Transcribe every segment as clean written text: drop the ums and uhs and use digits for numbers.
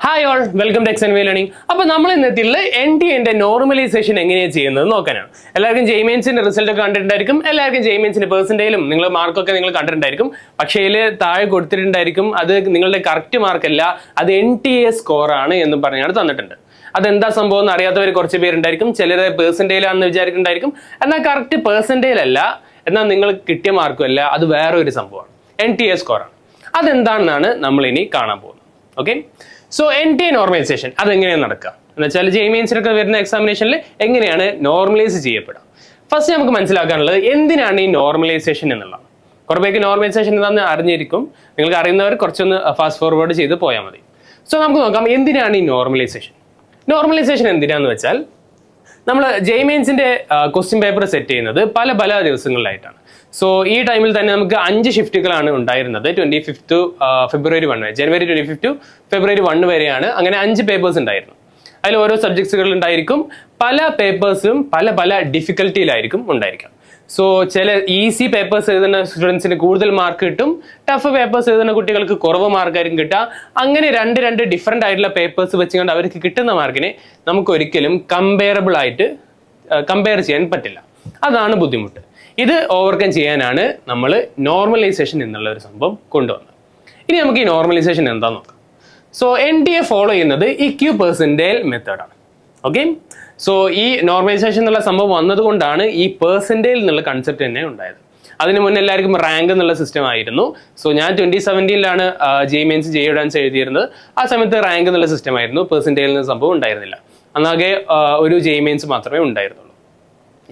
Hi all, welcome to X learning. അപ്പോൾ നമ്മൾ ഇന്നത്തിലുള്ള NTA normalisation എങ്ങനെയാണ് ചെയ്യുന്നത് നോക്കാനാണ്. എല്ലാവർക്കും ജെയ്മെയിൻസിന്റെ റിസൾട്ട് കണ്ടിട്ടുണ്ടായിരിക്കും. എല്ലാവർക്കും ജെയ്മെയിൻസിന്റെ പെർസെന്റേലും നിങ്ങൾ മാർക്കൊക്കെ നിങ്ങൾ കണ്ടിട്ടുണ്ടായിരിക്കും. പക്ഷേ ഇതിൽ താഴെ കൊടുത്തിട്ടുണ്ടായിരിക്കും അത് നിങ്ങളുടെ കറക്റ്റ് മാർക്കല്ല, അത് NTA സ്കോർ ആണ് എന്ന് പറഞ്ഞാണ് തന്നിട്ടുണ്ട്. അതെന്താ സംഭവം എന്ന് അറിയാത്തവർ കുറച്ച് പേരുണ്ടായിരിക്കും. ചിലർ പെർസെന്റേലാണെന്ന് വിചാരിക്കുന്നുണ്ടായിരിക്കും. എന്നാൽ കറക്റ്റ് പെർസെന്റേലല്ല, എന്നാൽ നിങ്ങൾ കിട്ടിയ മാർക്കും അല്ല, അത് വേറെ ഒരു സംഭവമാണ്. NTA സ്കോറാണ്. അതെന്താണെന്നാണ് നമ്മൾ ഇനി കാണാൻ പോകുന്നത്. ഓക്കെ, സോ NTA നോർമലൈസേഷൻ അതെങ്ങനെയാണ് നടക്കുക എന്ന് വെച്ചാൽ ജെയ്മെയിൻസിനൊക്കെ വരുന്ന എക്സാമിനേഷനിൽ എങ്ങനെയാണ് നോർമലൈസ് ചെയ്യപ്പെടുക. ഫസ്റ്റ് നമുക്ക് മനസ്സിലാക്കാനുള്ളത് എന്തിനാണ് ഈ നോർമലൈസേഷൻ എന്നുള്ളത്. കുറേ പേർക്ക് നോർമലൈസേഷൻ എന്താണെന്ന് അറിഞ്ഞിരിക്കും. നിങ്ങൾക്ക് അറിയുന്നവർ കുറച്ചൊന്ന് ഫാസ്റ്റ് ഫോർവേഡ് ചെയ്ത് പോയാൽ മതി. സോ നമുക്ക് നോക്കാം എന്തിനാണ് ഈ നോർമലൈസേഷൻ. നോർമലൈസേഷൻ എന്തിനാന്ന് വെച്ചാൽ നമ്മൾ ജെയ്മെയിൻസിന്റെ ക്വസ്റ്റ്യൻ പേപ്പർ സെറ്റ് ചെയ്യുന്നത് പല ദിവസങ്ങളിലായിട്ടാണ്. സോ ഈ ടൈമിൽ തന്നെ നമുക്ക് 5 ഷിഫ്റ്റുകളാണ് ഉണ്ടായിരുന്നത്. 25 ഫെബ്രുവരി 1 വരെ, ജനുവരി 25 ഫെബ്രുവരി 1 വരെയാണ്. അങ്ങനെ 5 പേപ്പേഴ്സ് ഉണ്ടായിരുന്നു. അതിൽ ഓരോ സബ്ജക്ട്സുകൾ ഉണ്ടായിരിക്കും. പല പേപ്പേഴ്സും പല ഡിഫിക്കൽറ്റിയിലായിരിക്കും ഉണ്ടായിരിക്കാം. സോ ചില ഈസി പേപ്പേഴ്സ് എഴുതുന്ന സ്റ്റുഡൻസിന് കൂടുതൽ മാർക്ക് കിട്ടും, ടഫ് പേപ്പേഴ്സ് എഴുതുന്ന കുട്ടികൾക്ക് കുറവ് മാർക്കായിരിക്കും കിട്ടുക. അങ്ങനെ രണ്ട് ഡിഫറെൻ്റ് ആയിട്ടുള്ള പേപ്പേഴ്സ് വെച്ചുകൊണ്ട് അവർക്ക് കിട്ടുന്ന മാർക്കിനെ നമുക്ക് ഒരിക്കലും കമ്പയർ ചെയ്യാൻ പറ്റില്ല. അതാണ് ബുദ്ധിമുട്ട്. ഇത് ഓവർകം ചെയ്യാനാണ് നമ്മൾ നോർമലൈസേഷൻ എന്നുള്ള ഒരു സംഭവം കൊണ്ടുവന്നത്. ഇനി നമുക്ക് ഈ നോർമലൈസേഷൻ എന്താന്ന് നോക്കാം. സോ NTA ഫോളോ ചെയ്യുന്നത് ഇക്യു പെർസെന്റേൽ മെത്തേഡാണ്. ഓക്കെ, സോ ഈ നോർമലൈസേഷൻ എന്നുള്ള സംഭവം വന്നതുകൊണ്ടാണ് ഈ പെർസെന്റേൽ എന്നുള്ള കൺസെപ്റ്റ് തന്നെ ഉണ്ടായത്. അതിന് മുന്നേ എല്ലാവർക്കും റാങ്ക് എന്നുള്ള സിസ്റ്റം ആയിരുന്നു. സോ ഞാൻ 2017 ജെയ്മെയിൻസ് JEE എഴുതിയിരുന്നത്. ആ സമയത്ത് റാങ്ക് എന്നുള്ള സിസ്റ്റം ആയിരുന്നു, പെർസെന്റേൽ എന്ന സംഭവം ഉണ്ടായിരുന്നില്ല. അന്നാകെ ഒരു ജെയ്മെയിൻസ് മാത്രമേ ഉണ്ടായിരുന്നുള്ളൂ.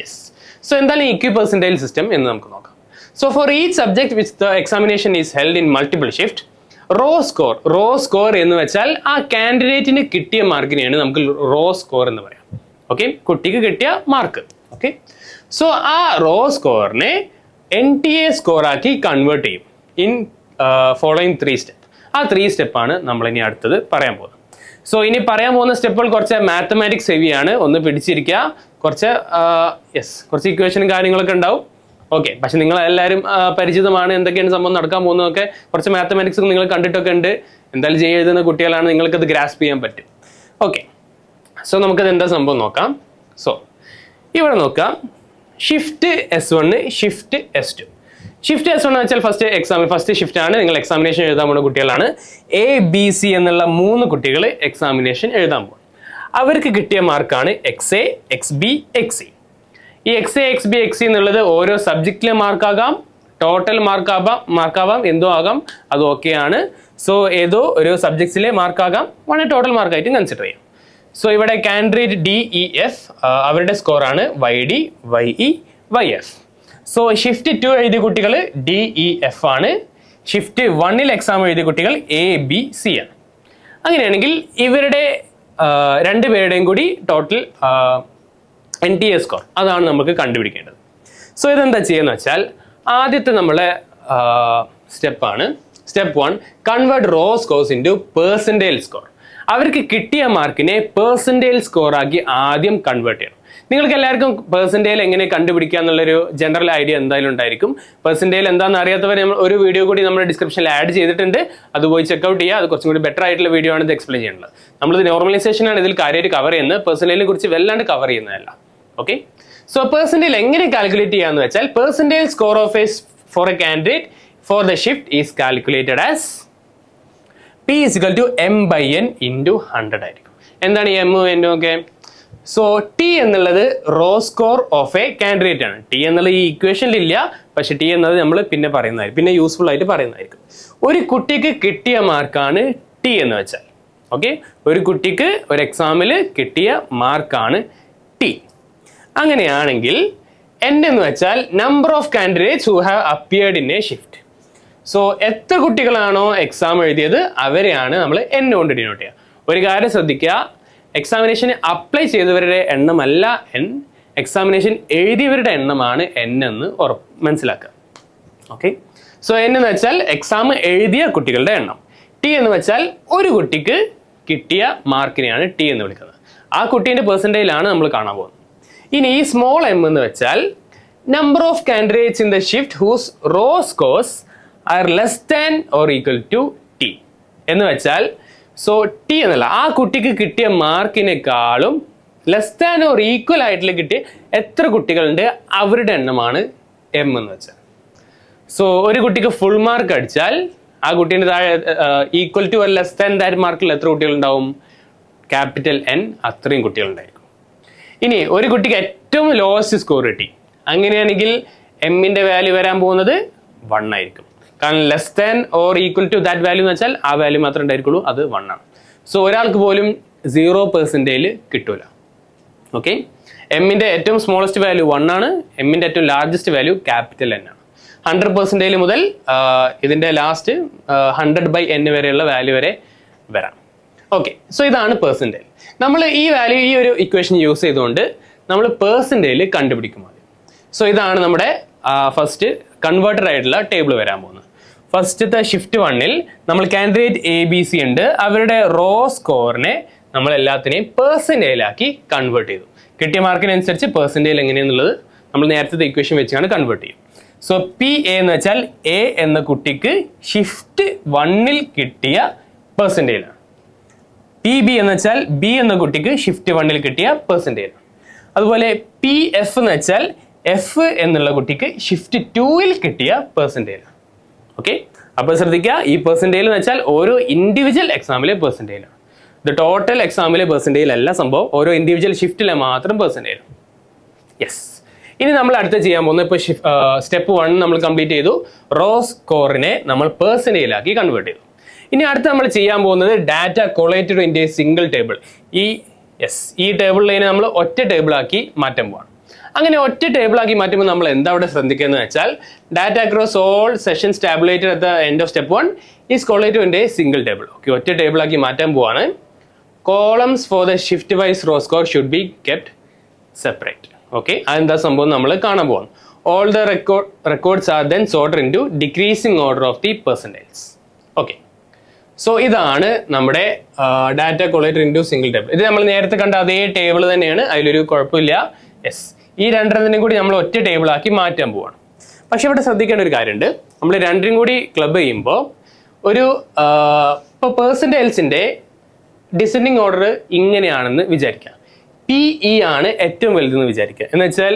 യെസ്, സോ എന്താണ് ഇക്യു പെർസെന്റൈൽ സിസ്റ്റം എന്ന് നമുക്ക് നോക്കാം. So for each subject which the examination is held in multiple shift, raw score എന്ന് വെച്ചാൽ ആ കാൻഡിഡേറ്റിന് കിട്ടിയ മാർക്കിനെയാണ് നമുക്ക് റോ സ്കോർ എന്ന് പറയാം. ഓക്കെ, കുട്ടിക്ക് കിട്ടിയ മാർക്ക്. ഓക്കെ, സോ ആ റോ സ്കോറിനെ NTA സ്കോറാക്കി കൺവേർട്ട് ചെയ്യും ഇൻ ഫോളോയിങ് 3 സ്റ്റെപ്പ്. ആ 3 സ്റ്റെപ്പാണ് നമ്മൾ ഇനി അടുത്തത് പറയാൻ പോകുന്നത്. സോ ഇനി പറയാൻ പോകുന്ന സ്റ്റെപ്പുകൾ കുറച്ച് മാത്തമാറ്റിക്സ് ഹെവിയാണ്, ഒന്ന് പിടിച്ചിരിക്കുക. കുറച്ച് ഇക്വേഷനും കാര്യങ്ങളൊക്കെ ഉണ്ടാവും. ഓക്കെ, പക്ഷെ നിങ്ങൾ എല്ലാവരും പരിചിതമാണ് എന്തൊക്കെയാണ് സംഭവം നടക്കാൻ പോകുന്നതൊക്കെ. കുറച്ച് മാത്തമാറ്റിക്സ് നിങ്ങൾ കണ്ടിട്ടൊക്കെ ഉണ്ട്. എന്തായാലും എഴുതുന്ന കുട്ടികളാണ്, നിങ്ങൾക്കത് ഗ്രാസ്പ് ചെയ്യാൻ പറ്റും. ഓക്കെ, സോ നമുക്കത് എന്താ സംഭവം നോക്കാം. സോ ഇവിടെ നോക്കാം, shift S1, shift S2. Shift S1 എന്ന് വെച്ചാൽ ഫസ്റ്റ് ഷിഫ്റ്റ് ആണ്. നിങ്ങൾ എക്സാമിനേഷൻ എഴുതാൻ പോകുന്ന കുട്ടികളാണ്. ABC എന്നുള്ള 3 കുട്ടികൾ എക്സാമിനേഷൻ എഴുതാൻ പോകും. അവർക്ക് കിട്ടിയ മാർക്കാണ് XA, XB, XC. ഈ XA, XB, XC എന്നുള്ളത് ഓരോ സബ്ജക്റ്റിലെ മാർക്കാകാം, ടോട്ടൽ മാർക്കാവാം, എന്തോ ആകാം, അത് ഓക്കെയാണ്. സോ ഏതോ ഒരു സബ്ജക്ട്സിലെ മാർക്കാകാം, വേണമെങ്കിൽ ടോട്ടൽ മാർക്കായിട്ടും കൺസിഡർ ചെയ്യാം. സോ ഇവിടെ കാൻഡിഡേറ്റ് DEF അവരുടെ സ്കോറാണ് YD, YE, YF. So shift 2 എഴുതിയ കുട്ടികൾ DEF ആണ്. ഷിഫ്റ്റ് 1 എക്സാം എഴുതിയ കുട്ടികൾ ABC ആണ്. അങ്ങനെയാണെങ്കിൽ ഇവരുടെ 2 പേരുടെയും കൂടി ടോട്ടൽ NTA സ്കോർ അതാണ് നമുക്ക് കണ്ടുപിടിക്കേണ്ടത്. സോ ഇതെന്താ ചെയ്യുന്നത് വെച്ചാൽ ആദ്യത്തെ നമ്മളെ സ്റ്റെപ്പാണ് step 1, convert raw scores into percentile score. അവർക്ക് കിട്ടിയ മാർക്കിനെ പെർസെന്റേൽ സ്കോറാക്കി ആദ്യം കൺവേർട്ട് ചെയ്യണം. നിങ്ങൾക്ക് എല്ലാവർക്കും പെർസെന്റേൽ എങ്ങനെ കണ്ടുപിടിക്കുക എന്നുള്ളൊരു ജനറൽ ഐഡിയ എന്തായാലും ഉണ്ടായിരിക്കും. പെർസെന്റേൽ എന്താണെന്ന് അറിയാത്തവർ നമ്മൾ ഒരു വീഡിയോ കൂടി നമ്മുടെ ഡിസ്ക്രിപ്ഷനിൽ ആഡ് ചെയ്തിട്ടുണ്ട്, അത് പോയി ചെക്കൗട്ട് ചെയ്യുക. അത് കുറച്ചും കൂടി ബെറ്റർ ആയിട്ടുള്ള വീഡിയോ ആണ് ഇത് എക്സ്പ്ലെയിൻ ചെയ്യുന്നത്. നമ്മളിത് നോർമലൈസേഷനാണ് ഇതിൽ കാര്യമായിട്ട് കവർ ചെയ്യുന്നത്, പെർസെന്റേലിനെ കുറിച്ച് വല്ലാണ്ട് കവർ ചെയ്യുന്നതല്ല. ഓക്കെ, സോ പെർസെന്റേൽ എങ്ങനെ കാൽക്കുലേറ്റ് ചെയ്യാന്ന് വെച്ചാൽ percentile score of for a candidate for the shift is calculated as P = M/N × 100 ആയിരിക്കും. എന്താണ് ഈ M N ഒക്കെ? സോ T എന്നുള്ളത് raw score of a candidate ആണ്. T എന്നുള്ള ഈ ഇക്വേഷനിൽ ഇല്ല, പക്ഷെ T എന്നത് നമ്മൾ പിന്നെ യൂസ്ഫുൾ ആയിട്ട് പറയുന്നതായിരിക്കും. ഒരു കുട്ടിക്ക് കിട്ടിയ മാർക്കാണ് T എന്ന് വെച്ചാൽ. ഓക്കെ, ഒരു കുട്ടിക്ക് ഒരു എക്സാമിൽ കിട്ടിയ മാർക്കാണ് T. അങ്ങനെയാണെങ്കിൽ N എന്ന് വെച്ചാൽ number of candidates who have appeared in A shift. So എത്ര കുട്ടികളാണോ എക്സാം എഴുതിയത് അവരെയാണ് നമ്മൾ N കൊണ്ട് ഡിനോട്ട് ചെയ്യുക. ഒരു കാര്യം ശ്രദ്ധിക്കുക, എക്സാമിനേഷന് അപ്ലൈ ചെയ്തവരുടെ എണ്ണമല്ല N, എക്സാമിനേഷൻ എഴുതിയവരുടെ എണ്ണമാണ് N എന്ന് മനസ്സിലാക്കുക. ഓക്കെ, സോ N എന്ന് വെച്ചാൽ എക്സാം എഴുതിയ കുട്ടികളുടെ എണ്ണം. T എന്ന് വെച്ചാൽ ഒരു കുട്ടിക്ക് കിട്ടിയ മാർക്കിനെയാണ് T എന്ന് വിളിക്കുന്നത്. ആ കുട്ടീൻ്റെ പെർസെൻറ്റേജിലാണ് നമ്മൾ കാണാൻ പോകുന്നത്. ഇനി ഈ സ്മോൾ m എന്ന് വെച്ചാൽ number of candidates in the shift whose raw scores are less than or equal to T എന്ന് വെച്ചാൽ സോ ടി എന്നല്ല, ആ കുട്ടിക്ക് കിട്ടിയ മാർക്കിനേക്കാളും ലെസ് ദാൻ ഓർ ഈക്വൽ ആയിട്ടുള്ള കിട്ടിയ എത്ര കുട്ടികളുണ്ട് അവരുടെ എണ്ണമാണ് എം എന്ന് വെച്ചാൽ. സോ ഒരു കുട്ടിക്ക് ഫുൾ മാർക്ക് അടിച്ചാൽ ആ കുട്ടീൻ്റെ താഴെ equal two or less than that മാർക്കിൽ എത്ര കുട്ടികളുണ്ടാവും? ക്യാപിറ്റൽ എൻ അത്രയും കുട്ടികളുണ്ടായിരിക്കും. ഇനി ഒരു കുട്ടിക്ക് ഏറ്റവും ലോവസ്റ്റ് സ്കോർ കിട്ടി, അങ്ങനെയാണെങ്കിൽ എമ്മിൻ്റെ വാല്യൂ വരാൻ പോകുന്നത് 1 ആയിരിക്കും. കാരണം less than or equal to that value എന്ന് വെച്ചാൽ ആ വാല്യൂ മാത്രമേ ഉണ്ടായിരിക്കുള്ളൂ, അത് 1 ആണ്. സോ ഒരാൾക്ക് പോലും 0% കിട്ടൂല. ഓക്കെ, എമ്മിൻ്റെ ഏറ്റവും സ്മോളസ്റ്റ് വാല്യൂ 1 ആണ്, എമ്മിൻ്റെ ഏറ്റവും ലാർജസ്റ്റ് വാല്യൂ ക്യാപിറ്റൽ എൻ ആണ്. 100% മുതൽ ഇതിൻ്റെ ലാസ്റ്റ് 100/n വരെയുള്ള വാല്യൂ വരെ വരാം. ഓക്കെ, സോ ഇതാണ് പെർസെൻറ്റേജ്. നമ്മൾ ഈ വാല്യൂ ഈ ഒരു ഇക്വേഷൻ യൂസ് ചെയ്തുകൊണ്ട് നമ്മൾ പെർസെൻറ്റേജ് കണ്ടുപിടിക്കും ആദ്യം. സോ ഇതാണ് നമ്മുടെ ഫസ്റ്റ് കൺവേർട്ടഡ് ആയിട്ടുള്ള ടേബിൾ വരാൻ പോകുന്നത്. ഫസ്റ്റത്തെ ഷിഫ്റ്റ് 1-ൽ നമ്മൾ കാൻഡിഡേറ്റ് ABC ഉണ്ട്, അവരുടെ റോ സ്കോറിനെ നമ്മൾ എല്ലാത്തിനെയും പെർസെൻറ്റേജിലാക്കി കൺവേർട്ട് ചെയ്തു. കിട്ടിയ മാർക്കിനനുസരിച്ച് പെർസെൻറ്റേജ് എങ്ങനെയാണെന്നുള്ളത് നമ്മൾ നേരത്തെ ഇക്വേഷൻ വെച്ചാണ് കൺവേർട്ട് ചെയ്യും. സോ PA എന്ന് വെച്ചാൽ A എന്ന കുട്ടിക്ക് ഷിഫ്റ്റ് 1-ൽ കിട്ടിയ പെർസെൻറ്റേജാണ്. PB എന്ന് വെച്ചാൽ B എന്ന കുട്ടിക്ക് ഷിഫ്റ്റ് 1-ൽ കിട്ടിയ പെർസെൻറ്റേജാണ്. അതുപോലെ PF എന്ന് വെച്ചാൽ F എന്നുള്ള കുട്ടിക്ക് ഷിഫ്റ്റ് 2-ൽ കിട്ടിയ പെർസെൻറ്റേജാണ്. ഓക്കെ, അപ്പോൾ ശ്രദ്ധിക്കുക, ഈ പെർസെൻറ്റേജ് എന്ന് വെച്ചാൽ ഓരോ ഇൻഡിവിജ്വൽ എക്സാമിലെ പെർസെൻറ്റേജാണ്. ഇത് ടോട്ടൽ എക്സാമിലെ പെർസെൻറ്റേജ് അല്ല സംഭവം, ഓരോ ഇൻഡിവിജ്വൽ ഷിഫ്റ്റിലെ മാത്രം പെർസെൻറ്റേജ്. യെസ്, ഇനി നമ്മൾ അടുത്ത് ചെയ്യാൻ പോകുന്നത്, ഇപ്പോൾ സ്റ്റെപ്പ് 1 നമ്മൾ കംപ്ലീറ്റ് ചെയ്തു, റോ സ്കോറിനെ നമ്മൾ പെർസെൻറ്റേജിലാക്കി കൺവേർട്ട് ചെയ്തു. ഇനി അടുത്ത് നമ്മൾ ചെയ്യാൻ പോകുന്നത് data collated in a single table. ഈ ടേബിളിനെ നമ്മൾ ഒറ്റ ടേബിളാക്കി മാറ്റാൻ പോവാണ്. അങ്ങനെ ഒറ്റ ടേബിളാക്കി മാറ്റുമ്പോൾ നമ്മൾ എന്താ അവിടെ ശ്രദ്ധിക്കുന്നത് വെച്ചാൽ, data across all sessions tabulated at the end of step 1 is collated in a single table. Okay, ഒറ്റ ടേബിളാക്കി മാറ്റാൻ പോവാണ്. Columns for the shift wise row score should be kept separate. Okay, അതെന്താ സംഭവം നമ്മൾ കാണാൻ പോവാണ്. All the records are then sorted into decreasing order of the percentage. Okay, so ഇതാണ് നമ്മുടെ data collated into single table. ഇത് നമ്മൾ നേരത്തെ കണ്ട അതേ ടേബിൾ തന്നെയാണ്, അതിലൊരു കുഴപ്പമില്ല. യെസ്, ഈ രണ്ടെണ്ണത്തിനും കൂടി നമ്മൾ ഒറ്റ ടേബിളാക്കി മാറ്റാൻ പോവാണ്. പക്ഷെ ഇവിടെ ശ്രദ്ധിക്കേണ്ട ഒരു കാര്യമുണ്ട്, നമ്മൾ രണ്ടിനും കൂടി ക്ലബ് ചെയ്യുമ്പോൾ ഒരു ഇപ്പോൾ പെർസെൻറ്റേജിൻ്റെ ഡിസെൻഡിങ് ഓർഡർ ഇങ്ങനെയാണെന്ന് വിചാരിക്കാം. PE ആണ് ഏറ്റവും വലുതെന്ന് വിചാരിക്കുക. എന്ന് വെച്ചാൽ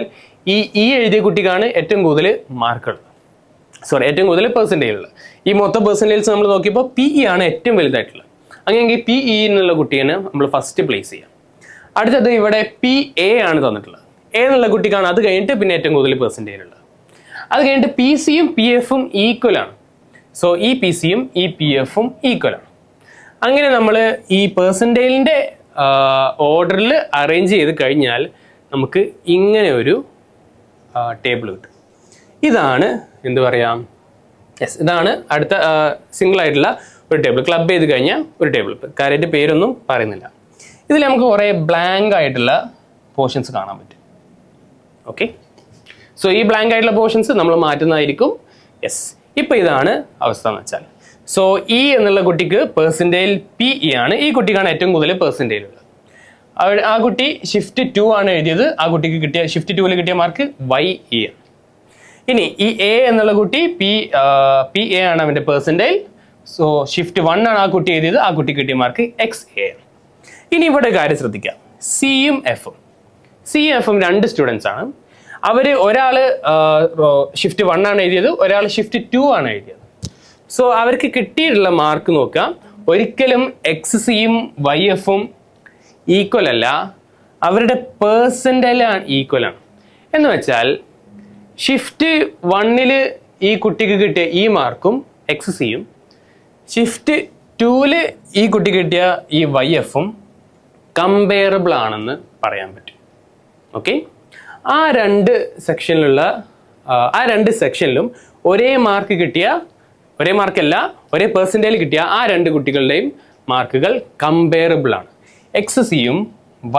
ഈ എഴുതിയ കുട്ടിക്കാണ് ഏറ്റവും കൂടുതൽ മാർക്കുള്ളത്, ഏറ്റവും കൂടുതൽ പെർസെൻറ്റേജ് ഉള്ളത്. ഈ മൊത്തം പെർസെൻറ്റേജ് നമ്മൾ നോക്കിയപ്പോൾ PE ആണ് ഏറ്റവും വലുതായിട്ടുള്ളത്. അങ്ങനെയെങ്കിൽ PE എന്നുള്ള കുട്ടിയാണ് നമ്മൾ ഫസ്റ്റ് പ്ലേസ് ചെയ്യുക. അടുത്തത് ഇവിടെ PA ആണ് തന്നിട്ടുള്ളത്. A എന്നുള്ള കുട്ടിക്കാണ് അത് കഴിഞ്ഞിട്ട് പിന്നെ ഏറ്റവും കൂടുതൽ പെർസെൻറ്റേജ് ഉള്ളത്. അത് കഴിഞ്ഞിട്ട് PC-യും PF-ഉം ഈക്വൽ ആണ്. സോ ഈ PC-യും ഈ PF-ഉം ഈക്വൽ ആണ്. അങ്ങനെ നമ്മൾ ഈ പെർസെൻറ്റേജിൻ്റെ ഓർഡറിൽ അറേഞ്ച് ചെയ്ത് കഴിഞ്ഞാൽ നമുക്ക് ഇങ്ങനെ ഒരു ടേബിൾ കിട്ടും. ഇതാണ് എന്ത് പറയാം, യെസ്, ഇതാണ് അടുത്ത സിംഗിൾ ആയിട്ടുള്ള ഒരു ടേബിൾ. ക്ലബ് ചെയ്ത് കഴിഞ്ഞാൽ ഒരു ടേബിൾ. കാര്യമായിട്ട് പേരൊന്നും പറയുന്നില്ല. ഇതിൽ നമുക്ക് കുറേ ബ്ലാങ്ക് ആയിട്ടുള്ള പോർഷൻസ് കാണാൻ പറ്റും. ഓക്കെ, സോ ഈ ബ്ലാങ്ക് ആയിട്ടുള്ള പോർഷൻസ് നമ്മൾ മാറ്റുന്നതായിരിക്കും. യെസ്, ഇപ്പോൾ ഇതാണ് അവസ്ഥ എന്ന് വെച്ചാൽ, സോ E എന്നുള്ള കുട്ടിക്ക് പെർസെൻറ്റേജ് PE ആണ്. ഈ കുട്ടിക്കാണ് ഏറ്റവും കൂടുതൽ പെർസെൻറ്റേജ് ഉള്ളത്. ആ കുട്ടി ഷിഫ്റ്റ് 2 ആണ് എഴുതിയത്. ആ കുട്ടിക്ക് കിട്ടിയ ഷിഫ്റ്റ് 2-ൽ കിട്ടിയ മാർക്ക് YE ആണ്. ഇനി ഈ A എന്നുള്ള കുട്ടി PA ആണ് അവൻ്റെ പെർസെൻറ്റേജ്. സോ ഷിഫ്റ്റ് 1 ആണ് ആ കുട്ടി എഴുതിയത്. ആ കുട്ടി കിട്ടിയ മാർക്ക് XA ആണ്. ഇനി ഇവിടെ കാര്യം ശ്രദ്ധിക്കാം, C-യും F-ഉം രണ്ട് സ്റ്റുഡൻസ് ആണ്. അവർ ഒരാൾ ഷിഫ്റ്റ് 1 ആണ് എഴുതിയത്, ഒരാൾ ഷിഫ്റ്റ് 2 ആണ് എഴുതിയത്. സോ അവർക്ക് കിട്ടിയിട്ടുള്ള മാർക്ക് നോക്കാം, ഒരിക്കലും XC-യും YF-ഉം ഈക്വൽ അല്ല, അവരുടെ പെർസെൻറ്റേജ് ഈക്വൽ ആണ്. എന്ന് വെച്ചാൽ ഷിഫ്റ്റ് 1-ൽ ഈ കുട്ടിക്ക് കിട്ടിയ ഈ മാർക്കും XC-യും, ഷിഫ്റ്റ് 2-ൽ ഈ കുട്ടിക്ക് കിട്ടിയ ഈ YF-ഉം കമ്പയറബിൾ ആണെന്ന് പറയാൻ പറ്റും. ഓക്കെ, ആ രണ്ട് സെക്ഷനിലും ഒരേ മാർക്ക് കിട്ടിയ, ഒരേ മാർക്കല്ല ഒരേ പെർസെൻറ്റേജ് കിട്ടിയ ആ രണ്ട് കുട്ടികളുടെയും മാർക്കുകൾ കമ്പയറബിൾ ആണ്. XC-യും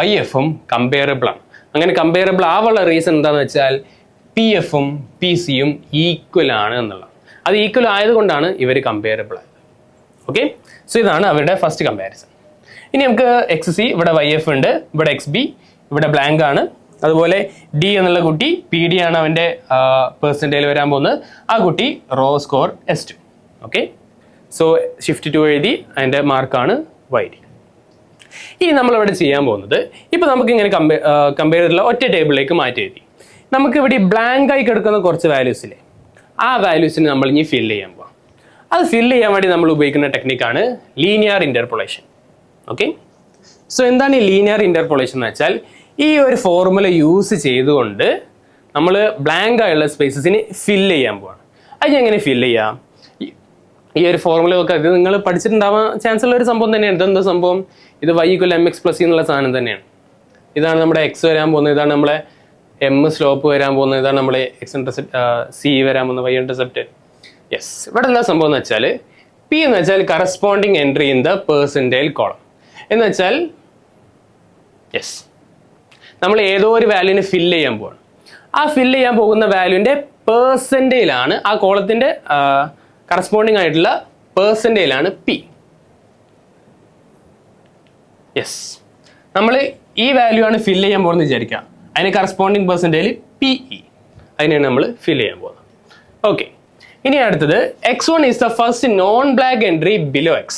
YF-ഉം കമ്പയറബിൾ ആണ്. അങ്ങനെ കമ്പയറബിൾ ആവാനുള്ള റീസൺ എന്താണെന്ന് വെച്ചാൽ PF-ഉം PC-യും ഈക്വൽ ആണ് എന്നുള്ളതാണ്. അത് ഈക്വൽ ആയതുകൊണ്ടാണ് ഇവർ കമ്പയറബിൾ ആയത്. ഓക്കെ, സോ ഇതാണ് അവരുടെ ഫസ്റ്റ് കമ്പാരിസൺ. ഇനി നമുക്ക് XC, ഇവിടെ YF ഉണ്ട്, ഇവിടെ XB, ഇവിടെ ബ്ലാങ്ക് ആണ്. അതുപോലെ D എന്നുള്ള കുട്ടി PD ആണ് അവൻ്റെ പെർസെൻറ്റേജ് വരാൻ പോകുന്നത്. ആ കുട്ടി raw score S2. Okay, so shift 2 എഴുതി, അതിൻ്റെ മാർക്കാണ് YD. ഇനി നമ്മളിവിടെ ചെയ്യാൻ പോകുന്നത് ഇപ്പോൾ നമുക്ക് ഇങ്ങനെ കമ്പയർ ചെയ്തിട്ടുള്ള ഒറ്റ ടേബിളിലേക്ക് മാറ്റി എഴുതി. നമുക്കിവിടെ ബ്ലാങ്ക് ആയി കിടക്കുന്ന കുറച്ച് വാല്യൂസില്ലേ, ആ വാല്യൂസിന് നമ്മൾ ഇനി ഫില്ല് ചെയ്യാൻ പോകാം. അത് ഫില്ല് ചെയ്യാൻ വേണ്ടി നമ്മൾ ഉപയോഗിക്കുന്ന ടെക്നിക്കാണ് ലീനിയർ ഇൻ്റർപോളേഷൻ. ഓക്കെ, സോ എന്താണ് ഈ ലീനിയർ ഇൻ്റർപോളേഷൻ എന്ന് വെച്ചാൽ, ഈ ഒരു ഫോർമുല യൂസ് ചെയ്തുകൊണ്ട് നമ്മൾ ബ്ലാങ്ക് ആയുള്ള സ്പേസസിന് ഫില്ല് ചെയ്യാൻ പോവാണ്. അത് എങ്ങനെ ഫില്ല് ചെയ്യാം? ഈ ഒരു ഫോർമുല ഒക്കെ ഇത് നിങ്ങൾ പഠിച്ചിട്ടുണ്ടാവാൻ ചാൻസ് ഉള്ള ഒരു സംഭവം തന്നെയാണ്. ഇതെന്താ സംഭവം? ഇത് y = mx+c എന്നുള്ള സാധനം തന്നെയാണ്. ഇതാണ് നമ്മുടെ എക്സ് വരാൻ പോകുന്നത്, ഇതാണ് നമ്മളെ എം സ്ലോപ്പ് വരാൻ പോകുന്നത്, ഇതാണ് നമ്മളെ എക്സ് ഇന്റർസെപ്റ്റ് സി വരാൻ പോകുന്നത്, y ഇന്റർസെപ്റ്റ്. യെസ്, ഇവിടെ എന്താ സംഭവം എന്ന് വെച്ചാൽ പി എന്ന് വെച്ചാൽ corresponding entry in the percentile column എന്ന് വെച്ചാൽ, യെസ്, നമ്മൾ ഏതോ ഒരു വാല്യൂവിന് ഫില്ല് ചെയ്യാൻ പോവാണ്. ആ ഫില്ല് ചെയ്യാൻ പോകുന്ന വാല്യൂവിൻ്റെ പെർസെൻറ്റൈലാണ്, ആ കോളത്തിൻ്റെ കറസ്പോണ്ടിങ് ആയിട്ടുള്ള പെർസെൻറ്റൈലാണ് പി. യെസ്, നമ്മൾ ഈ വാല്യൂ ആണ് ഫില്ല് ചെയ്യാൻ പോകുന്നത് വിചാരിക്കുക, അതിന് കറസ്പോണ്ടിങ് പെർസെൻറ്റൈൽ PE, അതിനാണ് നമ്മൾ ഫില്ല് ചെയ്യാൻ പോകുന്നത്. ഓക്കെ, ഇനി അടുത്തത് x1 is the first non black entry below x.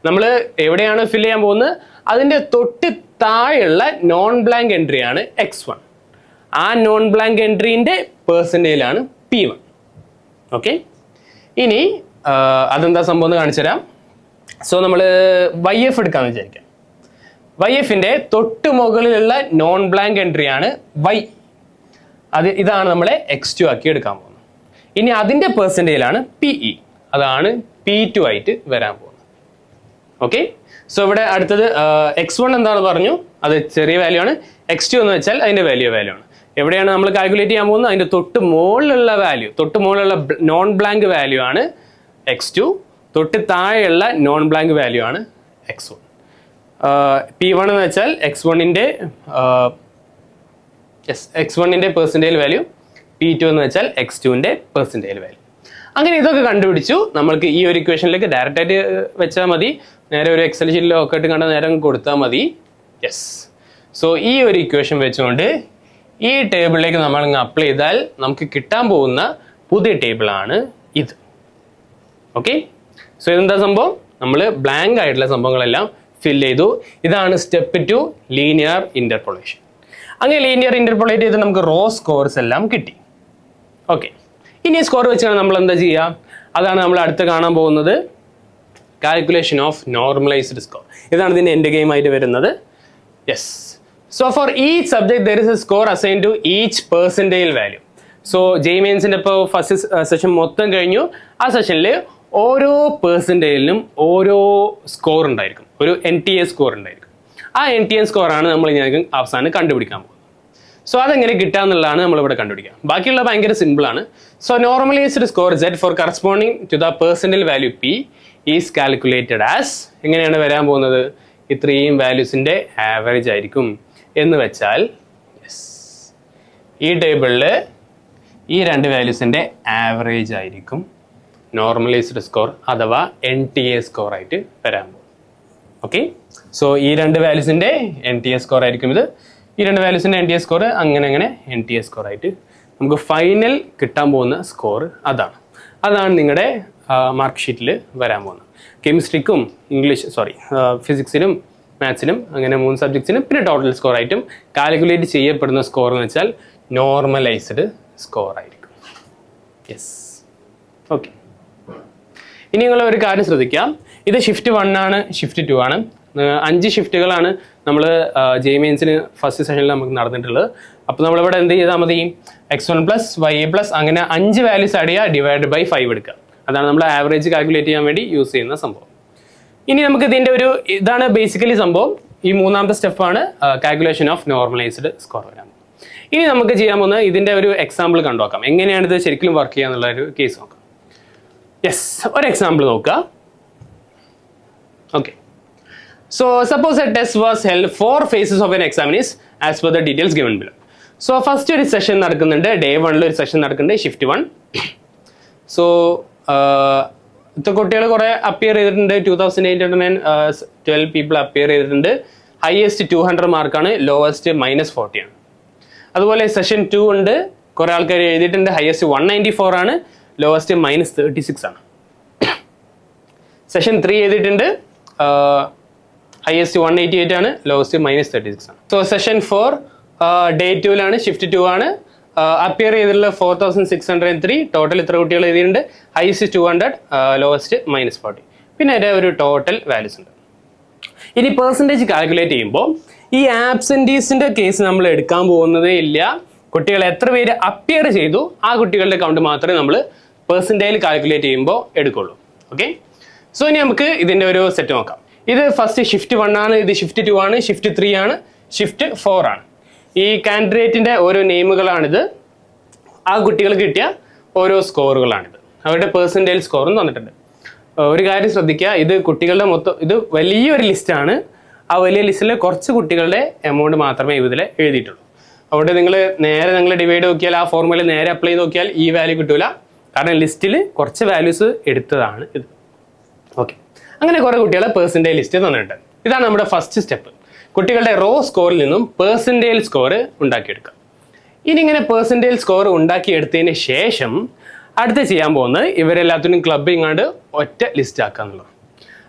നമ്മൾ എവിടെയാണ് ഫില്ല് ചെയ്യാൻ പോകുന്നത്? അതിൻ്റെ തൊട്ട് താഴെയുള്ള നോൺ ബ്ലാങ്ക് എൻട്രിയാണ് x1. ആ നോൺ ബ്ലാങ്ക് എൻട്രീൻ്റെ പെർസെൻറ്റൈലാണ് P1. ഓക്കെ, ഇനി അതെന്താ സംഭവം എന്ന് കാണിച്ചു തരാം. സോ നമ്മൾ YF എടുക്കാമെന്ന് വിചാരിക്കാം. YFൻ്റെ തൊട്ട് മുകളിലുള്ള നോൺ ബ്ലാങ്ക് എൻട്രിയാണ് Y. ഇതാണ് നമ്മളെ x2 ആക്കി എടുക്കാൻ പോകുന്നത്. ഇനി അതിൻ്റെ പെർസെൻറ്റൈലാണ് PE, അതാണ് P2 ആയിട്ട് വരാൻ പോകുന്നത്. ഓക്കെ, സോ ഇവിടെ അടുത്തത് x1 എന്താണ് പറഞ്ഞു, അത് ചെറിയ വാല്യൂ ആണ്. x2 എന്ന് വെച്ചാൽ അതിൻ്റെ വലിയ വാല്യൂ ആണ്. എവിടെയാണ് നമ്മൾ കാൽക്കുലേറ്റ് ചെയ്യാൻ പോകുന്നത്? അതിൻ്റെ തൊട്ട് മുകളിലുള്ള വാല്യൂ, തൊട്ട് മുകളിലുള്ള നോൺ ബ്ലാങ്ക് വാല്യൂ ആണ് x2, തൊട്ട് താഴെയുള്ള നോൺ ബ്ലാങ്ക് വാല്യൂ ആണ് x1. P1 എന്ന് വെച്ചാൽ x1ൻ്റെ പെർസെൻറ്റൈൽ വാല്യൂ, P2 എന്ന് വെച്ചാൽ x2ൻ്റെ പെർസെൻറ്റൈൽ വാല്യൂ. അങ്ങനെ ഇതൊക്കെ കണ്ടുപിടിച്ചു. നമ്മൾക്ക് ഈ ഒരു ഇക്വേഷനിലേക്ക് ഡയറക്റ്റ് ആയിട്ട് വെച്ചാൽ മതി, നേരെ ഒരു എക്സൽ ഷീറ്റിലോ ഒക്കെ ആയിട്ട് കണ്ട നേരം കൊടുത്താൽ മതി. യെസ്, സോ ഈ ഒരു ഇക്വേഷൻ വെച്ചുകൊണ്ട് ഈ ടേബിളിലേക്ക് നമ്മൾ അപ്ലൈ ചെയ്താൽ നമുക്ക് കിട്ടാൻ പോകുന്ന പുതിയ ടേബിളാണ് ഇത്. ഓക്കെ, സോ ഇതെന്താ സംഭവം? നമ്മൾ ബ്ലാങ്ക് ആയിട്ടുള്ള സംഭവങ്ങളെല്ലാം ഫിൽ ചെയ്തു. ഇതാണ് സ്റ്റെപ്പ് 2 ലീനിയർ ഇൻ്റർപോളേഷൻ. അങ്ങനെ ലീനിയർ ഇൻ്റർപോളേറ്റ് ചെയ്ത് നമുക്ക് റോ സ്കോർസ് എല്ലാം കിട്ടി. ഓക്കെ, ഇനി സ്കോർ വെച്ചാണ് നമ്മൾ എന്താ ചെയ്യുക? അതാണ് നമ്മൾ അടുത്ത് കാണാൻ പോകുന്നത്, കാൽക്കുലേഷൻ ഓഫ് നോർമലൈസ്ഡ് സ്കോർ. ഇതാണ് ഇതിൻ്റെ എൻഡ് ഗെയിം ആയിട്ട് വരുന്നത്. Yes, so for each subject there is a score assign to each percentile value. So ജെയ്മെയിൻസിൻ്റെ ഇപ്പോൾ ഫസ്റ്റ് സെഷൻ മൊത്തം കഴിഞ്ഞു. ആ സെഷനിൽ ഓരോ പെർസെൻറ്റൈലിനും ഓരോ സ്കോർ ഉണ്ടായിരിക്കും, ഒരു NTA സ്കോർ ഉണ്ടായിരിക്കും. ആ NTA സ്കോറാണ് നമ്മൾ ഞാൻ അവസാനം കണ്ടുപിടിക്കാൻ പോകുന്നത്. സോ അതെങ്ങനെ കിട്ടുക എന്നുള്ളതാണ് നമ്മളിവിടെ കണ്ടുപിടിക്കുക. ബാക്കിയുള്ള ഭയങ്കര സിമ്പിളാണ്. So normalised score Z for corresponding to the percentile value P is calculated as, എങ്ങനെയാണ് വരാൻ പോകുന്നത്? ഇത്രയും വാല്യൂസിൻ്റെ ആവറേജ് ആയിരിക്കും. എന്ന് വെച്ചാൽ ഈ ടേബിളിൽ ഈ രണ്ട് വാല്യൂസിൻ്റെ ആവറേജ് ആയിരിക്കും നോർമലൈസ്ഡ് സ്കോർ അഥവാ NTA സ്കോർ ആയിട്ട് വരാൻ പോകും. ഓക്കെ, സോ ഈ രണ്ട് വാല്യൂസിൻ്റെ NTA സ്കോർ ആയിരിക്കും ഇത്. ഈ രണ്ട് വാല്യൂസിൻ്റെ NTA സ്കോർ അങ്ങനെ NTA സ്കോർ ആയിട്ട് നമുക്ക് ഫൈനൽ കിട്ടാൻ പോകുന്ന സ്കോർ അതാണ് നിങ്ങളുടെ മാർക്ക് ഷീറ്റിൽ വരാൻ പോകുന്നത്. കെമിസ്ട്രിക്കും ഫിസിക്സിനും മാത്സിനും അങ്ങനെ 3 സബ്ജക്ട്സിനും പിന്നെ ടോട്ടൽ സ്കോർ ആയിട്ടും കാൽക്കുലേറ്റ് ചെയ്യപ്പെടുന്ന സ്കോർ എന്ന് വെച്ചാൽ നോർമലൈസ്ഡ് സ്കോർ ആയിരിക്കും. Yes, okay. ഇനി നിങ്ങൾ ഒരു കാര്യം ശ്രദ്ധിക്കാം, ഇത് ഷിഫ്റ്റ് 1 ആണ്, ഷിഫ്റ്റ് 2 ആണ്. 5 ഷിഫ്റ്റുകളാണ് നമ്മൾ ജെയ്മെയിൻസിന് ഫസ്റ്റ് സെഷനിൽ നമുക്ക് നടന്നിട്ടുള്ളത്. അപ്പോൾ നമ്മളിവിടെ എന്ത് ചെയ്താൽ മതി? x1 + y അങ്ങനെ 5 വാല്യൂസ് ആഡ് ചെയ്യുക, ഡിവൈഡ് ബൈ 5 എടുക്കുക. അതാണ് നമ്മൾ ആവറേജ് കാൽക്കുലേറ്റ് ചെയ്യാൻ വേണ്ടി യൂസ് ചെയ്യുന്ന സംഭവം. ഇനി നമുക്ക് ഇതിൻ്റെ ഇതാണ് ബേസിക്കലി സംഭവം. ഈ മൂന്നാമത്തെ സ്റ്റെപ്പാണ് കാൽക്കുലേഷൻ ഓഫ് നോർമലൈസ്ഡ് സ്കോർ വരാൻ. ഇനി നമുക്ക് ചെയ്യാൻ പോകുന്നത് ഇതിൻ്റെ ഒരു എക്സാമ്പിൾ കണ്ടു നോക്കാം, എങ്ങനെയാണ് ഇത് ശരിക്കും വർക്ക് ചെയ്യുക എന്നുള്ള ഒരു കേസ് നോക്കാം. യെസ്, ഒരു എക്സാമ്പിൾ നോക്കുക. Okay, so suppose A test was held 4 phases of N exam is as per the details given below. So first ഒരു സെഷൻ നടക്കുന്നുണ്ട്, ഡേ 1 ഒരു സെഷൻ നടക്കുന്നുണ്ട്, ഷിഫ്റ്റ് 1. സോ കുട്ടികൾ കുറേ അപ്പിയർ ചെയ്തിട്ടുണ്ട്, 2812 പീപ്പിൾ അപ്പിയർ ചെയ്തിട്ടുണ്ട്. ഹയസ്റ്റ് 200 മാർക്കാണ്, ലോവസ്റ്റ് -40 ആണ്. അതുപോലെ സെഷൻ 2 ഉണ്ട്, കുറേ ആൾക്കാർ എഴുതിയിട്ടുണ്ട്, ഹയസ്റ്റ് 194 ആണ്, ലോവസ്റ്റ് -36 ആണ്. സെഷൻ 3 എഴുതിയിട്ടുണ്ട്, ഹയസ്റ്റ് 188 ആണ്, ലോവസ്റ്റ് -36 ആണ്. സോ സെഷൻ 4 ഡേ 2ലാണ്, ഷിഫ്റ്റ് 2 ആണ്. അപ്പിയർ ചെയ്തിട്ടുള്ള 4603, ടോട്ടൽ ഇത്ര കുട്ടികൾ എഴുതിയിട്ടുണ്ട്. Highest 200, lowest -40. പിന്നെ അതിൻ്റെ ഒരു ടോട്ടൽ വാല്യൂസ് ഉണ്ട്. ഇനി പെർസെൻറ്റേജ് കാൽക്കുലേറ്റ് ചെയ്യുമ്പോൾ ഈ ആബ്സെൻറ്റീസിൻ്റെ കേസ് നമ്മൾ എടുക്കാൻ പോകുന്നതേ ഇല്ല. കുട്ടികൾ എത്ര പേര് അപ്പിയർ ചെയ്തു ആ കുട്ടികളുടെ കൗണ്ട് മാത്രമേ നമ്മൾ പെർസെൻറ്റേജിൽ കാൽക്കുലേറ്റ് ചെയ്യുമ്പോൾ എടുക്കുള്ളൂ. ഓക്കെ, സോ ഇനി നമുക്ക് ഇതിൻ്റെ ഒരു സെറ്റ് നോക്കാം. ഇത് ഫസ്റ്റ് ഷിഫ്റ്റ് 1 ആണ്, ഇത് ഷിഫ്റ്റ് 2 ആണ്, ഷിഫ്റ്റ് 3 ആണ്, ഷിഫ്റ്റ് 4 ആണ്. ഈ കാൻഡിഡേറ്റിൻ്റെ ഓരോ നെയിമുകളാണിത്. ആ കുട്ടികൾക്ക് കിട്ടിയ ഓരോ സ്കോറുകളാണിത്. അവരുടെ പെർസെൻറ്റേജ് സ്കോറും തന്നിട്ടുണ്ട്. ഒരു കാര്യം ശ്രദ്ധിക്കുക, ഇത് കുട്ടികളുടെ മൊത്തം, ഇത് വലിയൊരു ലിസ്റ്റാണ്. ആ വലിയ ലിസ്റ്റിൽ കുറച്ച് കുട്ടികളുടെ എമൗണ്ട് മാത്രമേ ഇതിൽ എഴുതിയിട്ടുള്ളൂ. അതുകൊണ്ട് നിങ്ങൾ ഡിവൈഡ് നോക്കിയാൽ, ആ ഫോർമുല നേരെ അപ്ലൈ ചെയ്ത് നോക്കിയാൽ ഈ വാല്യൂ കിട്ടൂല. കാരണം ലിസ്റ്റിൽ കുറച്ച് വാല്യൂസ് എടുത്തതാണ് ഇത്. ഓക്കെ, അങ്ങനെ കുറേ കുട്ടികളെ പെർസെൻറ്റേജ് ലിസ്റ്റ് തന്നിട്ടുണ്ട്. ഇതാണ് നമ്മുടെ ഫസ്റ്റ് സ്റ്റെപ്പ്. കുട്ടികളുടെ റോ സ്കോറിൽ നിന്നും പെർസെൻറ്റേജ് സ്കോർ ഉണ്ടാക്കിയെടുക്കുക. ഇനി ഇങ്ങനെ പെർസെൻറ്റേജ് സ്കോർ ഉണ്ടാക്കിയെടുത്തതിന് ശേഷം അടുത്ത് ചെയ്യാൻ പോകുന്നത് ഇവരെല്ലാത്തിനും ക്ലബ് ചെയ്യാണ്ട് ഒറ്റ ലിസ്റ്റ് ആക്കുക എന്നുള്ളത്.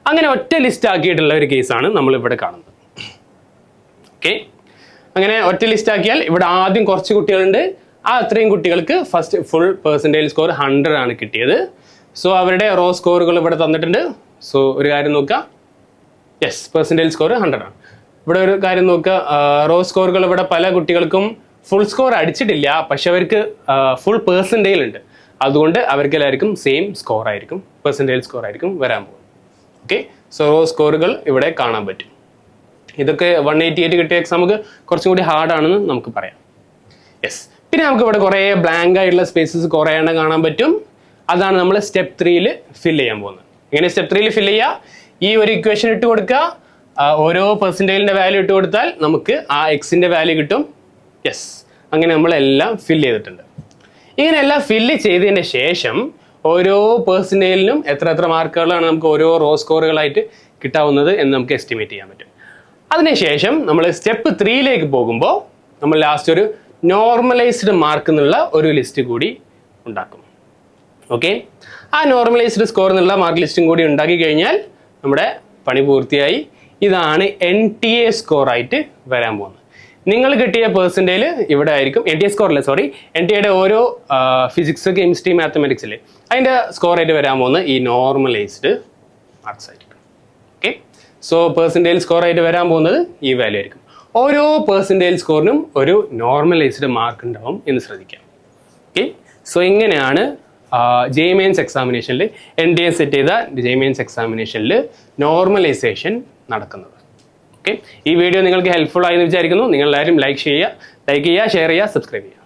അങ്ങനെ ഒറ്റ ലിസ്റ്റ് ആക്കിയിട്ടുള്ള ഒരു കേസാണ് നമ്മളിവിടെ കാണുന്നത്. ഓക്കെ, അങ്ങനെ ഒറ്റ ലിസ്റ്റ് ആക്കിയാൽ ഇവിടെ ആദ്യം കുറച്ച് കുട്ടികളുണ്ട്. ആ അത്രയും കുട്ടികൾക്ക് ഫസ്റ്റ് ഫുൾ പെർസെൻറ്റേജ് സ്കോർ 100 ആണ് കിട്ടിയത്. സോ അവരുടെ റോ സ്കോറുകൾ ഇവിടെ തന്നിട്ടുണ്ട്. സോ ഒരു കാര്യം നോക്കുക, യെസ്, പെർസെൻറ്റേജ് സ്കോർ 100 ആണ്. ഇവിടെ ഒരു കാര്യം നോക്കുക, റോ സ്കോറുകൾ ഇവിടെ പല കുട്ടികൾക്കും ഫുൾ സ്കോർ അടിച്ചിട്ടില്ല, പക്ഷെ അവർക്ക് ഫുൾ പെർസെൻറ്റേജ് ഉണ്ട്. അതുകൊണ്ട് അവർക്ക് എല്ലാവർക്കും സെയിം സ്കോർ ആയിരിക്കും, പെർസെൻറ്റേജ് സ്കോർ ആയിരിക്കും വരാൻ പോകുന്നത്. ഓക്കെ, സോ റോ സ്കോറുകൾ ഇവിടെ കാണാൻ പറ്റും. ഇതൊക്കെ 188 കിട്ടിയ എക്സാമുക്ക് കുറച്ചും കൂടി ഹാർഡാണെന്ന് നമുക്ക് പറയാം. യെസ്, പിന്നെ നമുക്ക് ഇവിടെ കുറേ ബ്ലാങ്ക് ആയിട്ടുള്ള സ്പേസസ് കുറേ എണ്ണം കാണാൻ പറ്റും. അതാണ് നമ്മൾ സ്റ്റെപ്പ് 3യിൽ ഫില്ല് ചെയ്യാൻ പോകുന്നത്. എങ്ങനെ സ്റ്റെപ്പ് 3യിൽ ഫില്ല് ചെയ്യുക? ഈ ഒരു ഇക്വേഷൻ ഇട്ട് കൊടുക്കുക, ഓരോ പെർസെൻറ്റേജിൻ്റെ വാല്യൂ ഇട്ട് കൊടുത്താൽ നമുക്ക് ആ എക്സിൻ്റെ വാല്യൂ കിട്ടും. യെസ്, അങ്ങനെ നമ്മളെല്ലാം ഫില്ല് ചെയ്തിട്ടുണ്ട്. ഇങ്ങനെയെല്ലാം ഫില്ല് ചെയ്തതിന് ശേഷം ഓരോ പെർസെൻറ്റേജിലും എത്ര മാർക്കുകളാണ് നമുക്ക് ഓരോ റോ സ്കോറുകളായിട്ട് കിട്ടാവുന്നത് എന്ന് നമുക്ക് എസ്റ്റിമേറ്റ് ചെയ്യാൻ പറ്റും. അതിനുശേഷം നമ്മൾ സ്റ്റെപ്പ് 3യിലേക്ക് പോകുമ്പോൾ നമ്മൾ ലാസ്റ്റ് ഒരു നോർമലൈസ്ഡ് മാർക്ക് എന്നുള്ള ഒരു ലിസ്റ്റ് കൂടി ഉണ്ടാക്കും. ഓക്കെ, ആ നോർമലൈസ്ഡ് സ്കോർ എന്നുള്ള മാർക്ക് ലിസ്റ്റും കൂടി ഉണ്ടാക്കി കഴിഞ്ഞാൽ നമ്മുടെ പണി പൂർത്തിയായി. ഇതാണ് NTA സ്കോറായിട്ട് വരാൻ പോകുന്നത്. നിങ്ങൾ കിട്ടിയ പെർസെൻറ്റേജിൽ ഇവിടെ ആയിരിക്കും, NTA സ്കോറല്ലേ, സോറി, NTAയുടെ ഓരോ ഫിസിക്സ്, കെമിസ്ട്രി, മാത്തമാറ്റിക്സിൽ അതിൻ്റെ സ്കോറായിട്ട് വരാൻ പോകുന്നത് ഈ നോർമലൈസ്ഡ് മാർക്സ് ആയിരിക്കും. ഓക്കെ, സോ പെർസെൻറ്റേജ് സ്കോറായിട്ട് വരാൻ പോകുന്നത് ഈ വാല്യൂ ആയിരിക്കും. ഓരോ പെർസെൻറ്റേജ് സ്കോറിനും ഒരു നോർമലൈസ്ഡ് മാർക്ക് ഉണ്ടാവും എന്ന് ശ്രദ്ധിക്കാം. ഓക്കെ, സോ ഇങ്ങനെയാണ് JEE മെയിൻസ് എക്സാമിനേഷനിൽ NTA സെറ്റ് ചെയ്ത JEE മെയിൻസ് എക്സാമിനേഷനിൽ നോർമലൈസേഷൻ നടക്കുന്നത്. ഓക്കെ, ഈ വീഡിയോ നിങ്ങൾക്ക് ഹെൽപ്ഫുൾ ആയെന്ന് വിചാരിക്കുന്നു. നിങ്ങളെല്ലാവരും ലൈക്ക് ചെയ്യുക, ഷെയർ ചെയ്യുക, സബ്സ്ക്രൈബ് ചെയ്യുക.